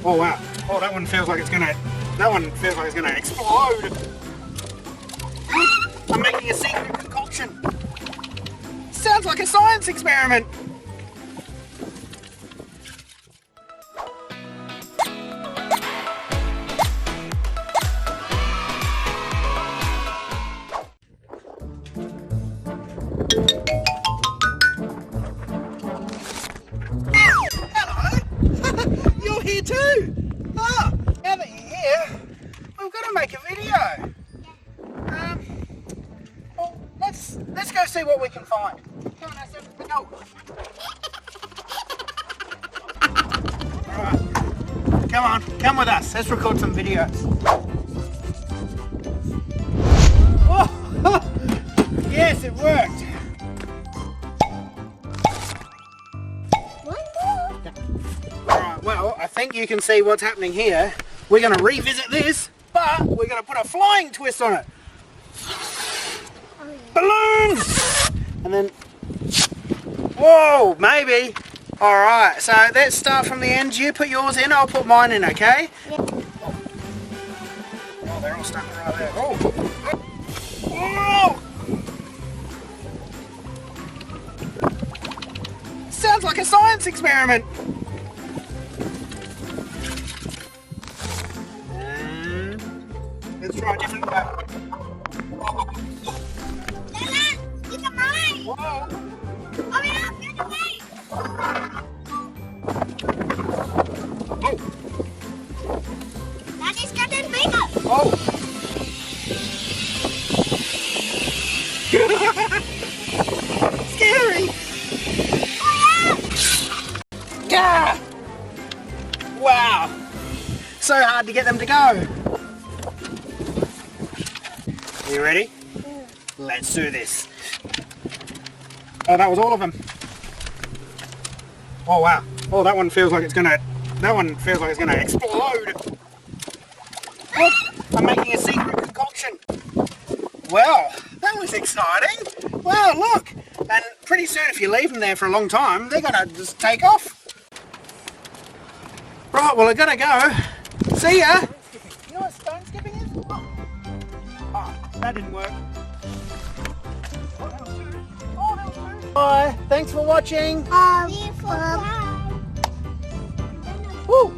Oh wow. Oh, that one feels like it's gonna explode. I'm making a secret concoction. Sounds like a science experiment. You're here too! Oh, now that you're here, we've got to make a video. Well, let's go see what we can find. Come on, Aston, go. Alright, come on, come with us. Let's record some videos. Oh, yes, it worked. Alright, well, I think you can see what's happening here. We're going to revisit this, but we're going to put a flying twist on it. Balloons! And then, whoa, maybe. Alright, so let's start from the end. You put yours in, I'll put mine in, okay? Yep. Oh, they're all stuck right there. Oh! Whoa! Sounds like a science experiment. Let's try a different way. Look at mine! Whoa! Hurry up, get away! Oh! That is getting bigger! Oh! Scary! Yeah! Wow! So hard to get them to go. Are you ready? Yeah. Let's do this. Oh, that was all of them. Oh wow. Oh, that one feels like it's gonna explode. Oh, I'm making a secret concoction. Well, that was exciting. Wow, look. And pretty soon, if you leave them there for a long time, they're gonna just take off. Right, well, I gotta go. See ya. You know what stone skipping is? Oh, that didn't work. Bye. Thanks for watching. Bye. Woo.